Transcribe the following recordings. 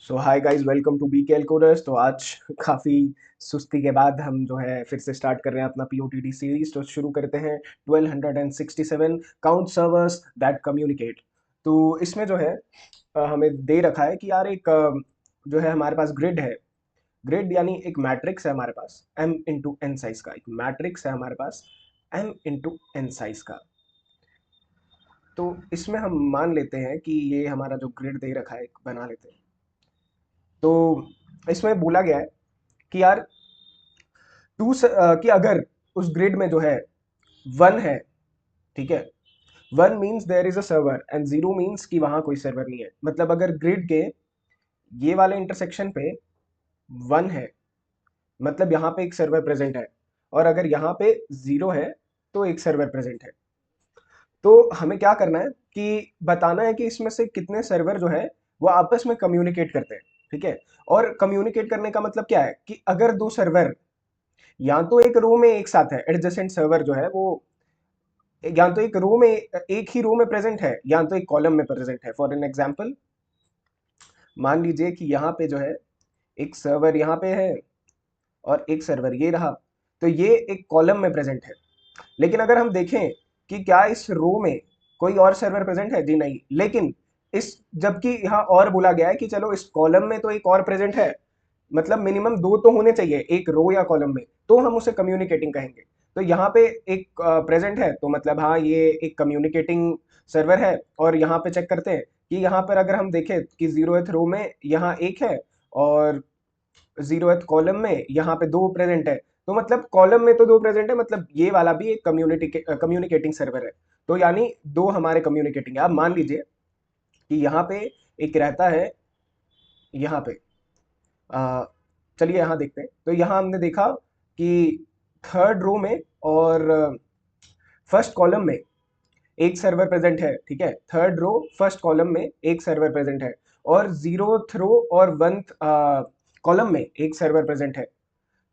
So hi guys, welcome to BKL coders. तो आज काफ़ी सुस्ती के बाद हम जो है फिर से स्टार्ट कर रहे हैं अपना पीओटीटी सीरीज। तो शुरू करते हैं 1267 काउंट सर्वर्स दैट कम्युनिकेट। तो इसमें जो है हमें दे रखा है कि यार एक जो है हमारे पास ग्रिड है। ग्रिड यानी एक मैट्रिक्स है हमारे पास m इंटू एन साइज का। एक मैट्रिक्स है हमारे पास m इंटू एन साइज का। तो इसमें हम मान लेते हैं कि ये हमारा जो ग्रिड दे रखा है बना लेते हैं। तो इसमें बोला गया है कि यार कि अगर उस ग्रिड में जो है वन है, ठीक है। One means there is a server and zero means कि वहां कोई सर्वर नहीं है। मतलब अगर ग्रिड के ये वाले इंटरसेक्शन पे वन है, मतलब यहाँ पे एक सर्वर प्रेजेंट है, और अगर यहाँ पे जीरो है तो एक सर्वर प्रेजेंट है। तो हमें क्या करना है कि बताना है कि इसमें से कितने सर्वर जो है वो आपस में कम्युनिकेट करते हैं, ठीक है। और कम्युनिकेट करने का मतलब क्या है कि अगर दो सर्वर या तो एक रो में एक साथ है, एडजेसेंट सर्वर जो है वो या तो एक रो में एक ही रो में प्रेजेंट है या तो एक कॉलम में प्रेजेंट है। फॉर एन एग्जांपल, मान लीजिए कि यहाँ पे जो है एक सर्वर यहाँ पे है और एक सर्वर ये रहा, तो ये एक कॉलम में प्रेजेंट है। लेकिन अगर हम देखें कि क्या इस रो में कोई और सर्वर प्रेजेंट है, जी नहीं। लेकिन इस जबकि यहाँ और बोला गया है कि चलो इस कॉलम में तो एक और प्रेजेंट है, मतलब मिनिमम दो तो होने चाहिए एक रो या कॉलम में, तो हम उसे कम्युनिकेटिंग कहेंगे। तो यहाँ पे एक प्रेजेंट है तो मतलब हाँ ये एक कम्युनिकेटिंग सर्वर है। और यहाँ पे चेक करते हैं कि यहाँ पर अगर हम देखें कि जीरोथ रो में यहाँ एक है और जीरोथ कॉलम में यहाँ पे दो प्रेजेंट है, तो मतलब कॉलम में तो दो प्रेजेंट है, मतलब ये वाला भी एक कम्युनिकेटिंग सर्वर है। तो यानी दो हमारे कम्युनिकेटिंग है। अब मान लीजिए कि यहाँ पे एक रहता है यहाँ पे। आ, चलिए यहाँ देखते हैं। तो यहाँ हमने देखा कि थर्ड रो में और फर्स्ट कॉलम में एक सर्वर प्रेजेंट है, ठीक है। थर्ड रो फर्स्ट कॉलम में एक सर्वर प्रेजेंट है और जीरोथ रो और वन कॉलम में एक सर्वर प्रेजेंट है।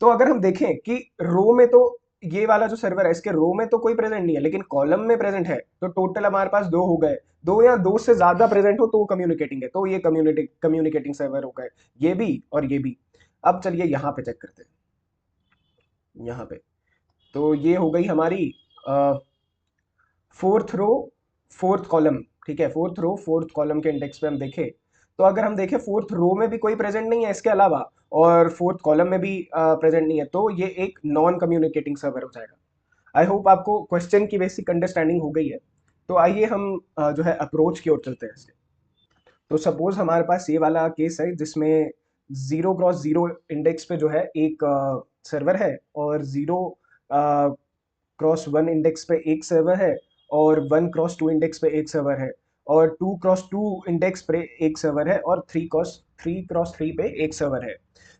तो अगर हम देखें कि रो में तो ये वाला जो सर्वर है इसके रो में तो कोई प्रेजेंट नहीं है, लेकिन कॉलम में प्रेजेंट है, तो टोटल हमारे पास दो हो गए। दो या दो से ज्यादा प्रेजेंट हो तो वो कम्युनिकेटिंग है, तो ये कम्युनिकेटिंग सर्वर हो गए, ये भी और ये भी। अब चलिए यहाँ पे चेक करते हैं। यहाँ पे तो ये हो गई हमारी फोर्थ रो फोर्थ कॉलम, ठीक है। फोर्थ रो फोर्थ कॉलम के इंडेक्स पे हम देखें, तो अगर हम देखें फोर्थ रो में भी कोई प्रेजेंट नहीं है इसके अलावा, और फोर्थ कॉलम में भी प्रेजेंट नहीं है, तो ये एक नॉन कम्युनिकेटिंग सर्वर हो जाएगा। आई होप आपको क्वेश्चन की बेसिक अंडरस्टैंडिंग हो गई है। तो आइए हम जो है अप्रोच की ओर चलते हैं इसके। तो सपोज हमारे पास ये वाला केस है जिसमें जीरो क्रॉस जीरो इंडेक्स पे जो है एक सर्वर है, और जीरो क्रॉस वन इंडेक्स पे एक सर्वर है, और वन क्रॉस टू इंडेक्स पे एक सर्वर है, और टू क्रॉस टू इंडेक्स पे एक सर्वर है, और थ्री क्रॉस थ्री पे एक सर्वर है।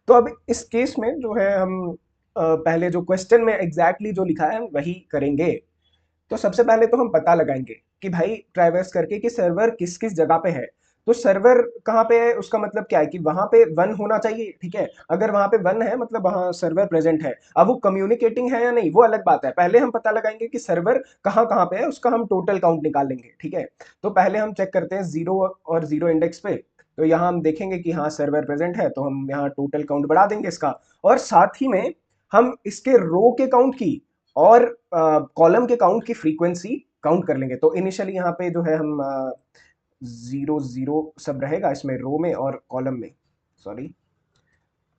तो अब इस केस में जो है हम पहले जो क्वेश्चन में एग्जैक्टली जो लिखा है वही करेंगे। तो सबसे पहले तो हम पता लगाएंगे कि भाई ट्रैवर्स करके कि सर्वर किस किस जगह पे है। तो सर्वर कहाँ पे है उसका मतलब क्या है कि वहां पे वन होना चाहिए, ठीक है। अगर वहां पे वन है मतलब वहां सर्वर प्रेजेंट है। अब वो कम्युनिकेटिंग है या नहीं वो अलग बात है, पहले हम पता लगाएंगे कि सर्वर कहाँ कहाँ पे है, उसका हम टोटल काउंट निकाल लेंगे, ठीक है। तो पहले हम चेक करते हैं जीरो और जीरो इंडेक्स पे। तो यहाँ हम देखेंगे कि हाँ सर्वर प्रेजेंट है, तो हम यहाँ टोटल काउंट बढ़ा देंगे इसका। और साथ ही में हम इसके रो के काउंट की और कॉलम के काउंट की फ्रीक्वेंसी काउंट कर लेंगे। तो इनिशियली यहाँ पे जो है हम जीरो जीरो सब रहेगा इसमें रो में और कॉलम में, सॉरी,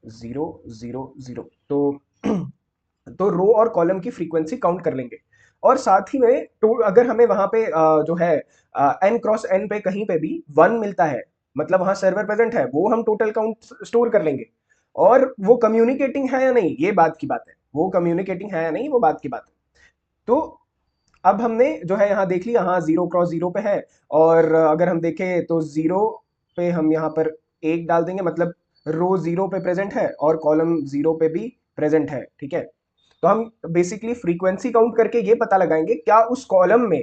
जीरो जीरो जीरो। तो तो रो और कॉलम की फ्रीक्वेंसी काउंट कर लेंगे। और साथ ही में तो अगर हमें वहां पे जो है एन क्रॉस एन पे कहीं पे भी वन मिलता है, मतलब वहां सर्वर प्रेजेंट है, वो हम टोटल काउंट स्टोर कर लेंगे। और वो कम्युनिकेटिंग है या नहीं ये बात की बात है, वो कम्युनिकेटिंग है या नहीं वो बात की बात है। तो अब हमने जो है यहाँ देख लिया, हाँ जीरो क्रॉस जीरो पे है। और अगर हम देखें तो जीरो पे हम यहाँ पर एक डाल देंगे, मतलब रो जीरो पे प्रेजेंट है और कॉलम जीरो पे भी प्रेजेंट है, ठीक है। तो हम बेसिकली फ्रीक्वेंसी काउंट करके ये पता लगाएंगे क्या उस कॉलम में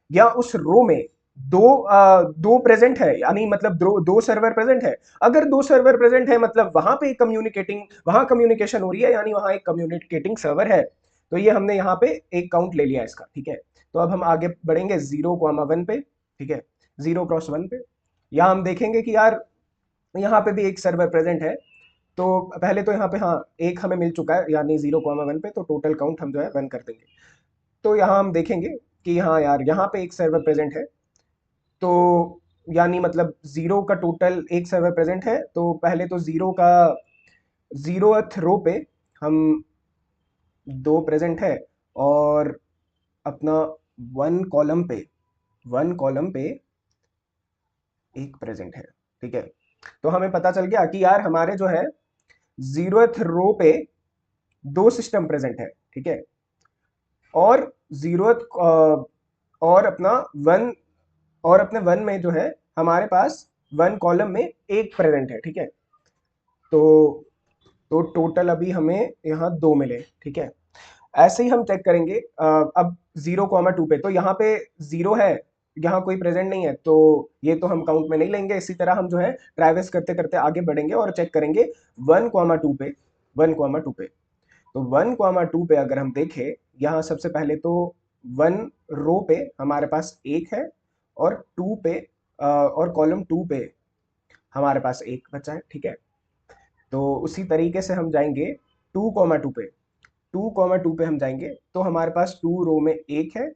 या उस रो में दो प्रेजेंट है, यानी मतलब दो सर्वर प्रेजेंट है। अगर दो सर्वर प्रेजेंट है मतलब वहां कम्युनिकेशन हो रही है, यानी वहां एक कम्युनिकेटिंग सर्वर है। तो ये हमने यहाँ पे एक काउंट ले लिया इसका, ठीक है। तो अब हम आगे बढ़ेंगे जीरो को वन पे, ठीक है। जीरो क्रॉस वन पे यहाँ हम देखेंगे कि यार यहाँ पे भी एक सर्वर प्रेजेंट है। तो पहले तो यहाँ पे हाँ एक हमें मिल चुका है, यानी 0,1 पे, तो टोटल काउंट हम जो है 1 कर देंगे। तो यहाँ हम देखेंगे कि हाँ यार यहाँ पे एक सर्वर प्रेजेंट है। तो यानी मतलब जीरो का टोटल एक सर्वर प्रेजेंट है, तो पहले तो जीरो का 0th रो पे हम दो प्रेजेंट है, और अपना वन कॉलम पे वन कॉलम पे एक प्रेजेंट है। ठीक है, तो हमें पता चल गया कि यार हमारे जो है 0th रो पे दो सिस्टम प्रेजेंट है। ठीक है, और 0th और अपना वन और अपने वन में जो है हमारे पास वन कॉलम में एक प्रेजेंट है। ठीक है, तो टोटल अभी हमें यहाँ दो मिले। ठीक है, ऐसे ही हम चेक करेंगे अब 0,2 पे, तो यहाँ पे जीरो है, यहाँ कोई प्रेजेंट नहीं है, तो ये तो हम काउंट में नहीं लेंगे। इसी तरह हम जो है ट्रैवर्स करते करते आगे बढ़ेंगे और चेक करेंगे 1,2 पे 1,2 पे। तो 1,2 पे अगर हम देखें, यहाँ सबसे पहले तो वन रो पे हमारे पास एक है, और टू पे और कॉलम टू पे हमारे पास एक बचा है। ठीक है, तो उसी तरीके से हम जाएंगे 2,2 पे। 2,2 पे हम जाएंगे तो हमारे पास टू रो में एक है,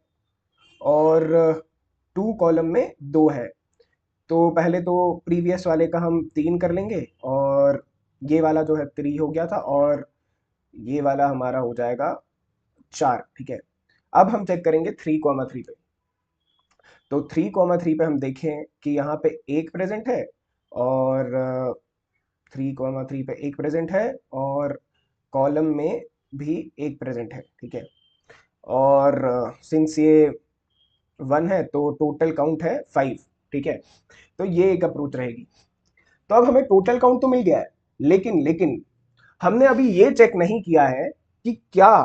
और टू कॉलम में दो है। तो पहले तो प्रीवियस वाले का हम तीन कर लेंगे, और ये वाला जो है थ्री हो गया था, और ये वाला हमारा हो जाएगा चार। ठीक है, अब हम चेक करेंगे 3,3 पे। तो 3,3 पे हम देखें कि यहाँ पे एक प्रेजेंट है, और 3,3 पे एक प्रेजेंट है, और कॉलम में भी एक प्रेजेंट है। ठीक है, और सिंस ये वन है तो टोटल काउंट है 5। ठीक है, तो ये एक अप्रोच रहेगी। तो अब हमें टोटल काउंट तो मिल गया है, लेकिन हमने अभी ये चेक नहीं किया है कि क्या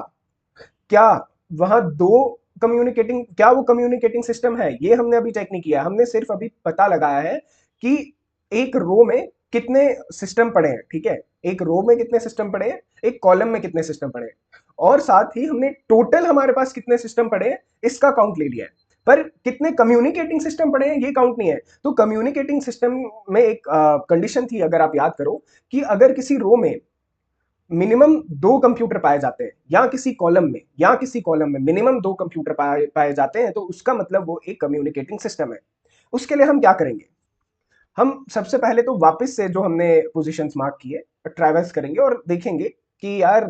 क्या वहां दो कम्युनिकेटिंग क्या वो कम्युनिकेटिंग सिस्टम है, ये हमने अभी चेक नहीं किया। हमने सिर्फ अभी पता लगाया है कि एक रो में कितने सिस्टम पड़े हैं। ठीक है, एक रो में कितने सिस्टम पड़े हैं, एक कॉलम में कितने सिस्टम पड़े हैं, और साथ ही हमने टोटल हमारे पास कितने सिस्टम पड़े हैं इसका काउंट ले लिया है। पर कितने कम्युनिकेटिंग सिस्टम पड़े हैं ये काउंट नहीं है। तो कम्युनिकेटिंग सिस्टम में एक कंडीशन थी, अगर आप याद करो, कि अगर किसी रो में मिनिमम दो कंप्यूटर पाए जाते हैं, या किसी कॉलम में मिनिमम दो कंप्यूटर पाए जाते हैं, तो उसका मतलब वो एक कम्युनिकेटिंग सिस्टम है। उसके लिए हम क्या करेंगे, हम सबसे पहले तो वापस से जो हमने पोजीशंस मार्क किए ट्रैवर्स करेंगे, और देखेंगे कि यार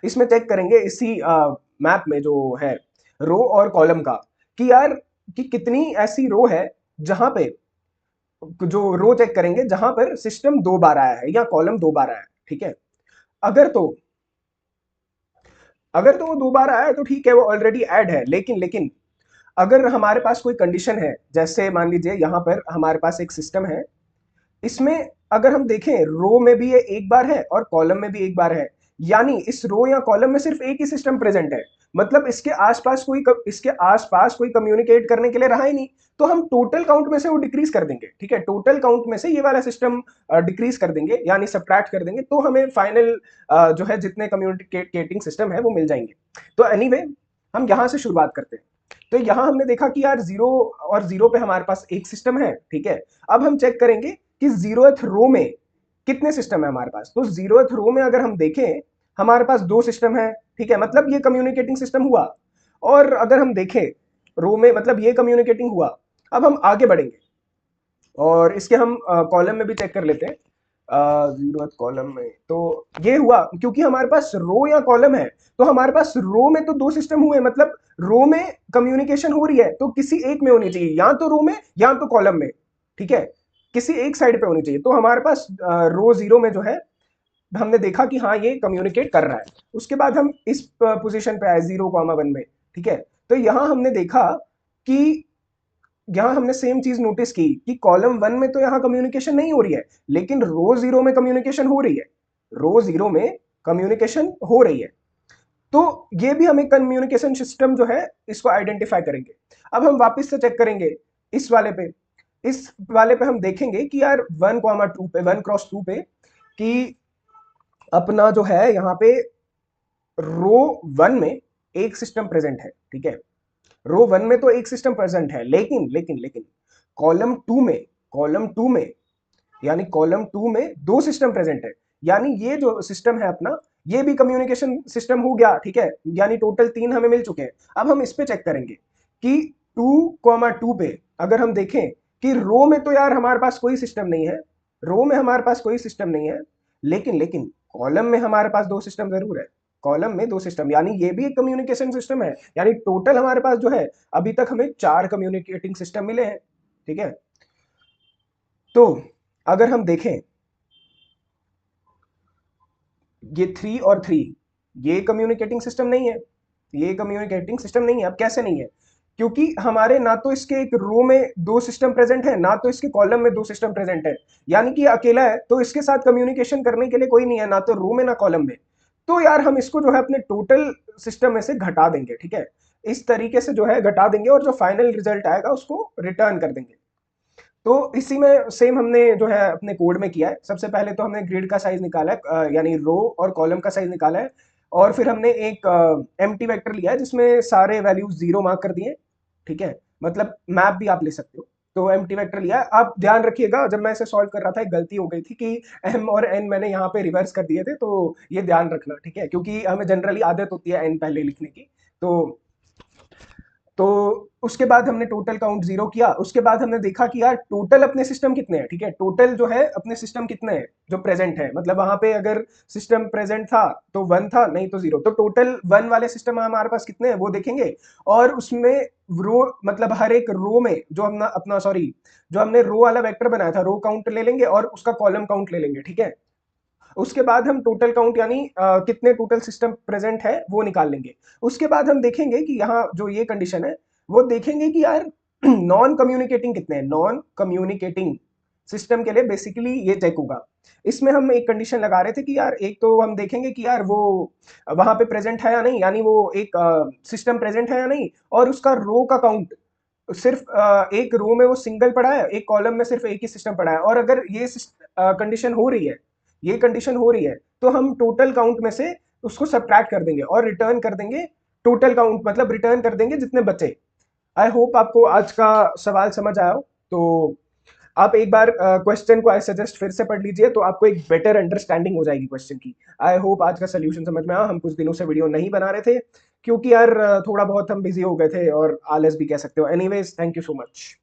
इसमें चेक करेंगे इसी मैप में जो है रो और कॉलम का, कि यार कि कितनी ऐसी रो है जहां पे, जो रो चेक करेंगे जहां पर सिस्टम दो बार आया है या कॉलम दो बार आया है। ठीक है, अगर तो वो दो बार आया है तो ठीक है, वो ऑलरेडी ऐड है। लेकिन अगर हमारे पास कोई कंडीशन है, जैसे मान लीजिए यहाँ पर हमारे पास एक सिस्टम है, इसमें अगर हम देखें रो में भी ये एक बार है और कॉलम में भी एक बार है, यानी इस रो या कॉलम में सिर्फ एक ही सिस्टम प्रेजेंट है, मतलब इसके आसपास कोई कम्युनिकेट करने के लिए रहा ही नहीं। तो हम टोटल काउंट में से वो डिक्रीज कर देंगे। ठीक है, टोटल काउंट में से ये वाला सिस्टम डिक्रीज कर देंगे, यानी सब्ट्रैक्ट कर देंगे, तो हमें फाइनल जो है जितने कम्युनिकेटिंग सिस्टम है वो मिल जाएंगे। तो एनीवे हम यहां से शुरुआत करते हैं। तो यहां हमने देखा कि यार जीरो और जीरो पे हमारे पास एक सिस्टम है। ठीक है, अब हम चेक करेंगे कि 0th रो में कितने सिस्टम है हमारे पास। तो 0th रो में अगर हम देखें हमारे पास दो सिस्टम है। ठीक है, मतलब ये कम्युनिकेटिंग सिस्टम हुआ, और अगर हम देखें रो में मतलब ये कम्युनिकेटिंग हुआ। अब हम आगे बढ़ेंगे और इसके हम कॉलम में भी चेक कर लेते हैं। 0th कॉलम में तो ये हुआ, क्योंकि हमारे पास रो या कॉलम है, तो हमारे पास रो में तो दो सिस्टम हुए, मतलब रो में कम्युनिकेशन हो रही है तो किसी एक में होनी चाहिए, या तो रो में या तो कॉलम में। ठीक है, किसी एक साइड पे होनी चाहिए। तो हमारे पास रो जीरो में जो है हमने देखा कि हाँ ये कम्युनिकेट कर रहा है। उसके बाद हम इस पोजीशन पे आए 0,1 में। ठीक है, तो यहां हमने देखा कि यहां हमने सेम चीज नोटिस की कि कॉलम वन में तो यहां कम्युनिकेशन नहीं हो रही है, लेकिन रो जीरो में कम्युनिकेशन हो रही है। रो जीरो में कम्युनिकेशन हो रही है, तो ये भी हम एक कम्युनिकेशन सिस्टम जो है इसको आइडेंटिफाई करेंगे। अब हम वापस से चेक करेंगे इस वाले पे हम देखेंगे कि यार 1,2 पे 1 क्रॉस 2 पे कि अपना जो है यहाँ पे रो वन में एक सिस्टम प्रेजेंट है। ठीक है, रो वन में तो एक सिस्टम प्रेजेंट है, लेकिन कॉलम टू में यानी कॉलम 2 में 2 सिस्टम प्रेजेंट है, यानी ये जो सिस्टम है अपना, ये भी कम्युनिकेशन सिस्टम हो गया, ठीक है, यानी टोटल 3 हमें मिल चुके हैं। अब हम इस पे चेक करेंगे कि 2, 2 पे अगर हम देखें कि रो में तो यार हमारे पास कोई सिस्टम नहीं है, रो में हमारे पास कोई सिस्टम नहीं है, लेकिन लेकिन कॉलम में हमारे पास 2 सिस्टम जरूर है। कॉलम में 2 सिस्टम, यानी ये भी एक कम्युनिकेशन सिस्टम है, यानी टोटल हमारे पास जो है अभी तक हमें 4 कम्युनिकेटिंग सिस्टम मिले हैं, ठीक है। तो अगर हम देखें ये 3 और 3, ये कम्युनिकेटिंग सिस्टम नहीं है, ये कम्युनिकेटिंग सिस्टम नहीं है। अब कैसे नहीं है? क्योंकि हमारे ना तो इसके एक रो में 2 सिस्टम प्रेजेंट है, ना तो इसके कॉलम में 2 सिस्टम प्रेजेंट है, यानी कि अकेला है, तो इसके साथ कम्युनिकेशन करने के लिए कोई नहीं है, ना तो रो में ना कॉलम में। तो यार हम इसको जो है अपने टोटल सिस्टम में से घटा देंगे, ठीक है, इस तरीके से जो है घटा देंगे और जो फाइनल रिजल्ट आएगा उसको रिटर्न कर देंगे। तो इसी में सेम हमने जो है अपने कोड में किया है। सबसे पहले तो हमने ग्रिड का साइज निकाला है, यानी रो और कॉलम का साइज निकाला है, और फिर हमने एक एम्प्टी वेक्टर लिया है जिसमें सारे वैल्यूज 0 मार्क कर दिए, ठीक है, मतलब मैप भी आप ले सकते हो। तो एम्प्टी वेक्टर लिया है। आप ध्यान रखिएगा, जब मैं इसे सॉल्व कर रहा था एक गलती हो गई थी कि एम और एन मैंने यहाँ पे रिवर्स कर दिए थे, तो ये ध्यान रखना, ठीक है, क्योंकि हमें जनरली आदत होती है एन पहले लिखने की। तो तो उसके बाद हमने टोटल काउंट 0 किया। उसके बाद हमने देखा कि यार टोटल अपने सिस्टम कितने हैं, ठीक है, टोटल जो है अपने सिस्टम कितने हैं जो प्रेजेंट है, मतलब वहां पे अगर सिस्टम प्रेजेंट था तो 1 था, नहीं तो 0, तो टोटल 1 वाले सिस्टम हमारे पास कितने हैं वो देखेंगे। और उसमें रो, मतलब हर एक रो में जो हमने अपना सॉरी जो हमने रो वाला वेक्टर बनाया था, रो काउंट ले लेंगे और उसका कॉलम काउंट ले लेंगे, ठीक है। उसके बाद हम टोटल काउंट यानी कितने टोटल सिस्टम प्रेजेंट है वो निकाल लेंगे। उसके बाद हम देखेंगे कि यहाँ जो ये कंडीशन है, वो देखेंगे कि यार नॉन कम्युनिकेटिंग कितने हैं। नॉन कम्युनिकेटिंग सिस्टम के लिए बेसिकली ये चेक होगा। इसमें हम एक कंडीशन लगा रहे थे कि यार एक तो हम देखेंगे कि यार वो वहां पे प्रेजेंट है या नहीं, यानी वो एक सिस्टम प्रेजेंट है या नहीं, और उसका रो का काउंट सिर्फ एक रो में वो सिंगल पड़ा है, एक कॉलम में सिर्फ एक ही सिस्टम पड़ा है। और अगर ये कंडीशन हो रही है, ये कंडीशन हो रही है, तो हम टोटल काउंट में से उसको सब्ट्रैक्ट कर देंगे और रिटर्न कर देंगे टोटल काउंट, मतलब रिटर्न कर देंगे जितने बचे। आई होप आपको आज का सवाल समझ आया हो। तो आप एक बार क्वेश्चन को आई सजेस्ट फिर से पढ़ लीजिए, तो आपको एक बेटर अंडरस्टैंडिंग हो जाएगी क्वेश्चन की। आई होप आज का सोल्यूशन समझ में आया। हम कुछ दिनों से वीडियो नहीं बना रहे थे क्योंकि यार थोड़ा बहुत हम बिजी हो गए थे और आलस भी कह सकते हो। Anyways, thank you so much.